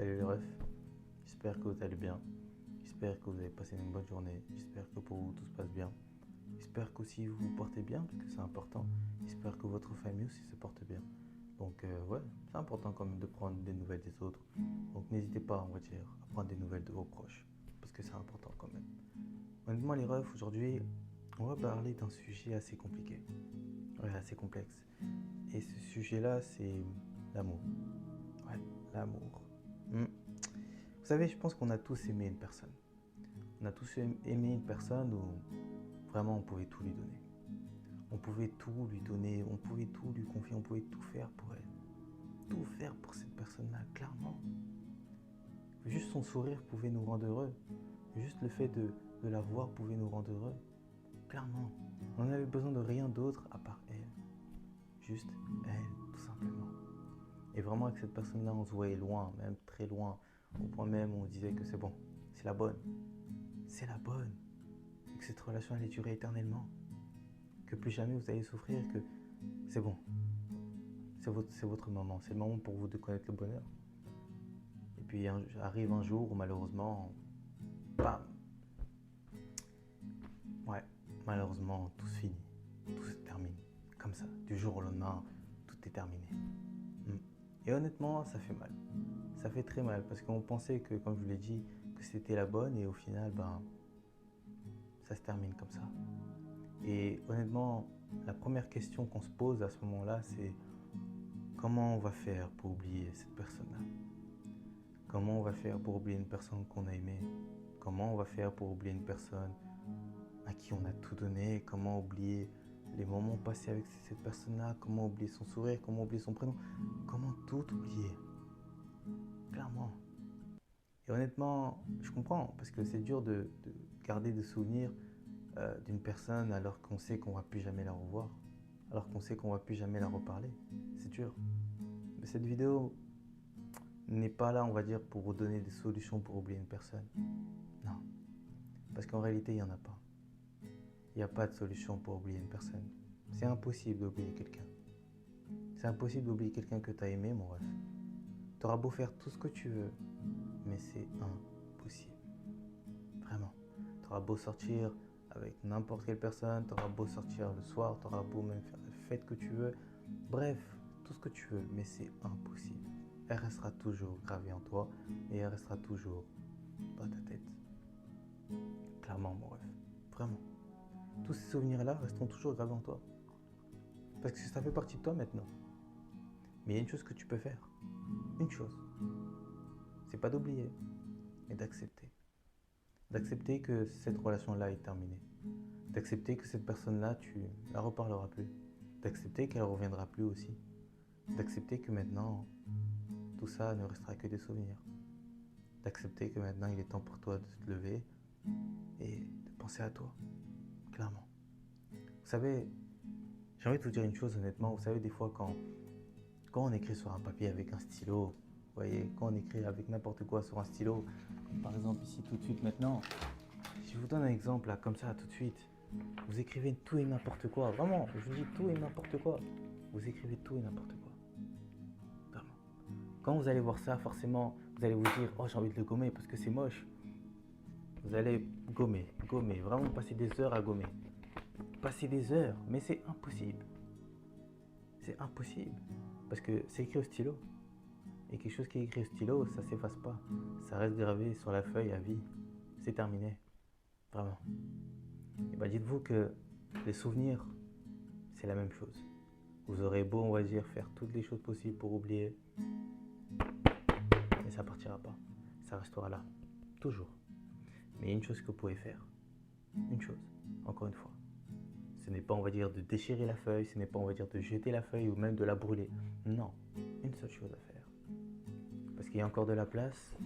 Salut les refs, j'espère que vous allez bien, j'espère que vous avez passé une bonne journée, j'espère que pour vous tout se passe bien, j'espère qu'aussi vous vous portez bien parce que c'est important, j'espère que votre famille aussi se porte bien. Donc ouais, c'est important quand même de prendre des nouvelles des autres, donc n'hésitez pas on va dire à prendre des nouvelles de vos proches, parce que c'est important quand même. Honnêtement les refs, aujourd'hui on va parler d'un sujet assez compliqué, ouais assez complexe, et ce sujet là c'est l'amour, ouais l'amour. Hmm. Vous savez, je pense qu'on a tous aimé une personne. On a tous aimé une personne où vraiment on pouvait tout lui donner. On pouvait tout lui donner, on pouvait tout lui confier, on pouvait tout faire pour elle. Tout faire pour cette personne-là, clairement. Juste son sourire pouvait nous rendre heureux. Juste le fait de la voir pouvait nous rendre heureux. Clairement. On n'avait besoin de rien d'autre à part elle. Juste elle, tout simplement. Et vraiment avec cette personne-là, on se voyait loin, même très loin. Au point même où on disait que c'est bon, c'est la bonne. C'est la bonne. Et que cette relation allait durer éternellement. Que plus jamais vous allez souffrir, que c'est bon. C'est votre moment. C'est le moment pour vous de connaître le bonheur. Et puis arrive un jour où malheureusement, bam. Ouais, malheureusement, tout se finit. Tout se termine. Comme ça, du jour au lendemain, tout est terminé. Et honnêtement, ça fait mal. Ça fait très mal parce qu'on pensait que, comme je vous l'ai dit, que c'était la bonne et au final, ça se termine comme ça. Et honnêtement, la première question qu'on se pose à ce moment-là, c'est comment on va faire pour oublier cette personne-là? Comment on va faire pour oublier une personne qu'on a aimée? Comment on va faire pour oublier une personne à qui on a tout donné? Comment oublier les moments passés avec cette personne-là? Comment oublier son sourire? Comment oublier son prénom? Comment tout oublier? Clairement. Et honnêtement, je comprends, parce que c'est dur de garder des souvenirs d'une personne alors qu'on sait qu'on ne va plus jamais la revoir, alors qu'on sait qu'on ne va plus jamais la reparler. C'est dur. Mais cette vidéo n'est pas là, on va dire, pour vous donner des solutions pour oublier une personne. Non. Parce qu'en réalité, il n'y en a pas. Il n'y a pas de solution pour oublier une personne. C'est impossible d'oublier quelqu'un. C'est impossible d'oublier quelqu'un que tu as aimé, mon ref. Tu auras beau faire tout ce que tu veux, mais c'est impossible. Vraiment. Tu auras beau sortir avec n'importe quelle personne, tu auras beau sortir le soir, tu auras beau même faire la fête que tu veux. Bref, tout ce que tu veux, mais c'est impossible. Elle restera toujours gravée en toi et elle restera toujours dans ta tête. Clairement, mon ref. Vraiment. Tous ces souvenirs-là resteront toujours gravés en toi. Parce que ça fait partie de toi maintenant. Mais il y a une chose que tu peux faire. Une chose. C'est pas d'oublier, mais d'accepter. D'accepter que cette relation-là est terminée. D'accepter que cette personne-là, tu la reparleras plus. D'accepter qu'elle ne reviendra plus aussi. D'accepter que maintenant, tout ça ne restera que des souvenirs. D'accepter que maintenant, il est temps pour toi de te lever et de penser à toi. Clairement. Vous savez, j'ai envie de vous dire une chose honnêtement. Vous savez, des fois, quand on écrit sur un papier avec un stylo, vous voyez, quand on écrit avec n'importe quoi sur un stylo, par exemple ici tout de suite maintenant, si je vous donne un exemple là, comme ça tout de suite, vous écrivez tout et n'importe quoi, vraiment, je vous dis tout et n'importe quoi, vous écrivez tout et n'importe quoi, vraiment. Quand vous allez voir ça, forcément, vous allez vous dire, oh j'ai envie de le gommer parce que c'est moche. Vous allez gommer, vraiment passer des heures à gommer. Passer des heures, mais c'est impossible. C'est impossible, parce que c'est écrit au stylo. Et quelque chose qui est écrit au stylo, ça s'efface pas. Ça reste gravé sur la feuille à vie. C'est terminé. Vraiment. Et bah dites-vous que les souvenirs, c'est la même chose. Vous aurez beau, on va dire, faire toutes les choses possibles pour oublier, mais ça partira pas. Ça restera là. Toujours. Mais il y a une chose que vous pouvez faire. Une chose, encore une fois. Ce n'est pas, on va dire, de déchirer la feuille, ce n'est pas, on va dire, de jeter la feuille ou même de la brûler. Non. Une seule chose à faire. Parce qu'il y a encore de la place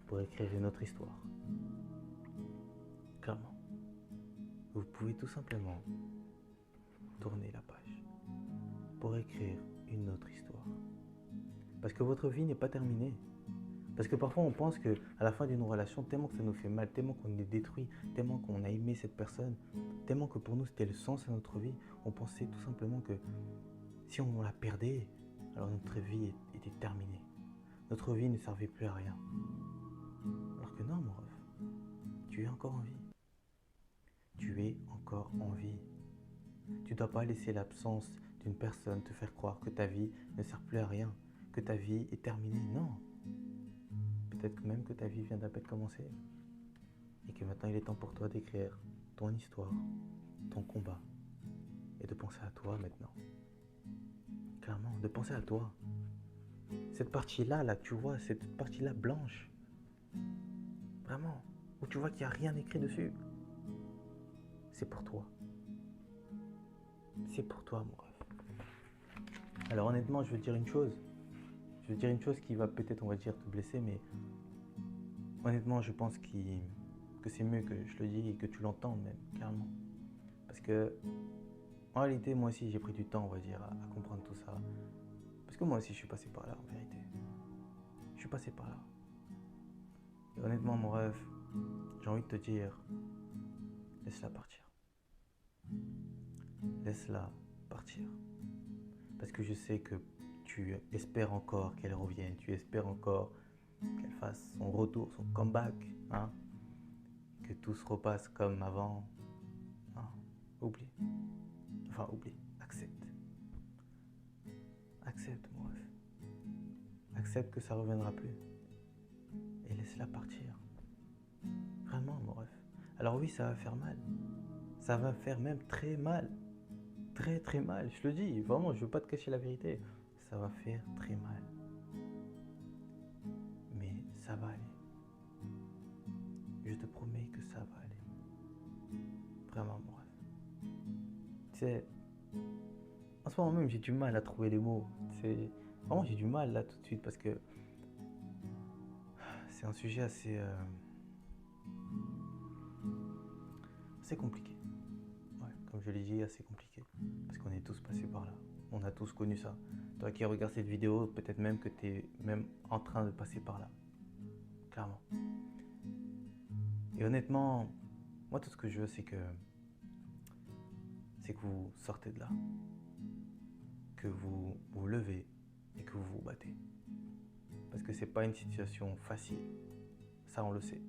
pour écrire une autre histoire. Clairement. Vous pouvez tout simplement tourner la page pour écrire une autre histoire. Parce que votre vie n'est pas terminée. Parce que parfois on pense qu'à la fin d'une relation, tellement que ça nous fait mal, tellement qu'on est détruit, tellement qu'on a aimé cette personne, tellement que pour nous c'était le sens à notre vie, on pensait tout simplement que si on la perdait, alors notre vie était terminée. Notre vie ne servait plus à rien. Alors que non, mon ref, tu es encore en vie. Tu es encore en vie. Tu ne dois pas laisser l'absence d'une personne te faire croire que ta vie ne sert plus à rien, que ta vie est terminée. Non. Peut-être même que ta vie vient d'à peine commencer. Et que maintenant il est temps pour toi d'écrire ton histoire, ton combat. Et de penser à toi maintenant. Clairement, de penser à toi. Cette partie-là, là, tu vois, cette partie-là blanche. Vraiment. Où tu vois qu'il n'y a rien écrit dessus. C'est pour toi. C'est pour toi, mon ref. Alors honnêtement, je veux dire une chose. Je veux dire une chose qui va peut-être, on va dire, te blesser, mais honnêtement, je pense que c'est mieux que je le dis et que tu l'entendes même, clairement. Parce que, en réalité, moi aussi, j'ai pris du temps, on va dire, à comprendre tout ça. Parce que moi aussi, je suis passé par là, en vérité. Je suis passé par là. Et honnêtement, mon ref, j'ai envie de te dire, laisse-la partir. Laisse-la partir. Parce que je sais que tu espères encore qu'elle revienne, tu espères encore qu'elle fasse son retour, son comeback, hein, que tout se repasse comme avant. Non, oublie. Enfin, oublie, accepte. Accepte, mon ref. Accepte que ça ne reviendra plus. Et laisse-la partir. Vraiment, mon ref. Alors oui, ça va faire mal. Ça va faire même très mal. Très très mal, je le dis. Vraiment, je ne veux pas te cacher la vérité. Ça va faire très mal. Mais ça va aller. Je te promets que ça va aller. Vraiment, mon ref. Tu sais, en ce moment même, j'ai du mal à trouver les mots. Vraiment, j'ai du mal là tout de suite parce que c'est un sujet assez compliqué. Ouais, comme je l'ai dit, assez compliqué. Parce qu'on est tous passés par là. On a tous connu ça. Toi qui regardes cette vidéo, peut-être même que tu es même en train de passer par là. Clairement. Et honnêtement, moi tout ce que je veux, c'est que vous sortez de là. Que vous vous levez et que vous vous battez. Parce que c'est pas une situation facile. Ça, on le sait.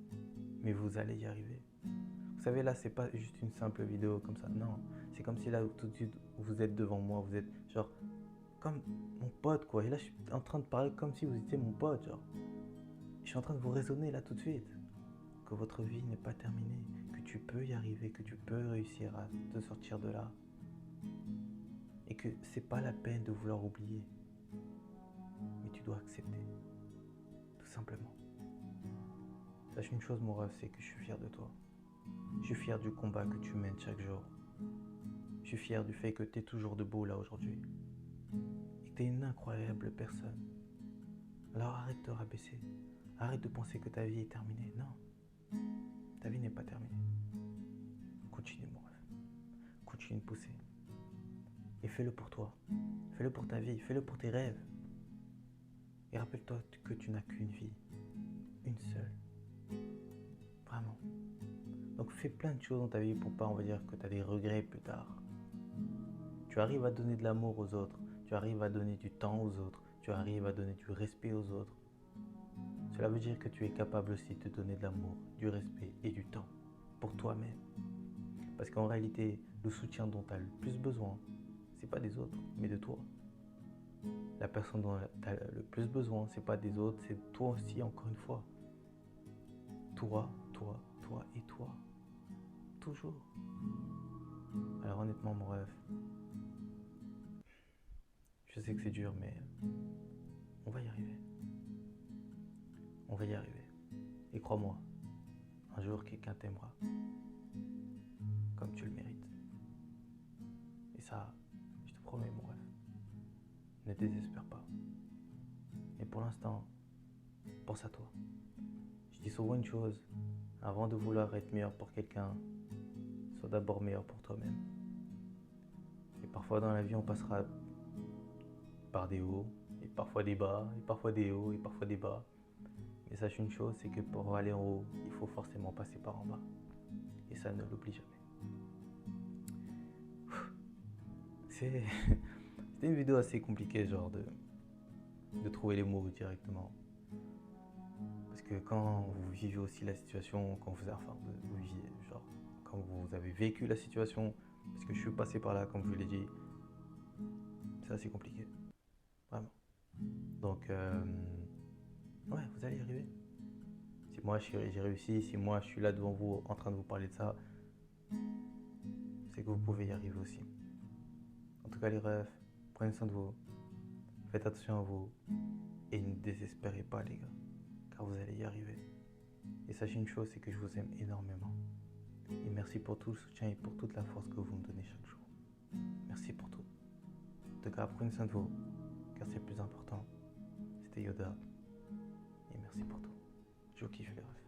Mais vous allez y arriver. Vous savez, là, c'est pas juste une simple vidéo comme ça. Non, c'est comme si là, tout de suite, vous êtes devant moi. Vous êtes genre comme mon pote, quoi. Et là, je suis en train de parler comme si vous étiez mon pote, genre. Je suis en train de vous raisonner là tout de suite. Que votre vie n'est pas terminée. Que tu peux y arriver. Que tu peux réussir à te sortir de là. Et que c'est pas la peine de vouloir oublier. Mais tu dois accepter. Tout simplement. Sache une chose, mon rêve, c'est que je suis fier de toi. Je suis fier du combat que tu mènes chaque jour. Je suis fier du fait que tu es toujours debout là aujourd'hui. Et que tu es une incroyable personne. Alors arrête de te rabaisser. Arrête de penser que ta vie est terminée. Non. Ta vie n'est pas terminée. Continue, mon rêve. Continue de pousser. Et fais-le pour toi. Fais-le pour ta vie. Fais-le pour tes rêves. Et rappelle-toi que tu n'as qu'une vie. Une seule. Vraiment. Donc fais plein de choses dans ta vie pour pas, on va dire, que tu as des regrets plus tard. Tu arrives à donner de l'amour aux autres. Tu arrives à donner du temps aux autres. Tu arrives à donner du respect aux autres. Cela veut dire que tu es capable aussi de donner de l'amour, du respect et du temps pour toi-même. Parce qu'en réalité, le soutien dont tu as le plus besoin, c'est pas des autres, mais de toi. La personne dont tu as le plus besoin, c'est pas des autres, c'est toi aussi, encore une fois. Toi, toi, toi et toi. Toujours. Alors honnêtement, mon rêve, je sais que c'est dur, mais on va y arriver. On va y arriver. Et crois-moi, un jour quelqu'un t'aimera comme tu le mérites. Et ça, je te promets, mon rêve. Ne désespère pas. Mais pour l'instant, pense à toi. Je dis souvent une chose, avant de vouloir être meilleur pour quelqu'un, sois d'abord meilleur pour toi-même. Et parfois dans la vie, on passera par des hauts, et parfois des bas, et parfois des hauts, et parfois des bas. Mais sache une chose, c'est que pour aller en haut, il faut forcément passer par en bas. Et ça, ne l'oublie jamais. C'était une vidéo assez compliquée, genre de trouver les mots directement. Parce que quand vous vivez aussi la situation, quand vous, enfin, vous vivez, genre, quand vous avez vécu la situation, parce que je suis passé par là, comme je vous l'ai dit, c'est assez compliqué, vraiment. Donc, ouais, vous allez y arriver. Si moi j'ai réussi, si moi je suis là devant vous en train de vous parler de ça, c'est que vous pouvez y arriver aussi. En tout cas, les rêves, prenez soin de vous, faites attention à vous et ne désespérez pas, les gars, car vous allez y arriver. Et sachez une chose, c'est que je vous aime énormément. Et merci pour tout le soutien et pour toute la force que vous me donnez chaque jour. Merci pour tout. En tout cas, prenez soin de vous, car c'est le plus important. C'était Yoda. Et merci pour tout. Je kiffe les rêves.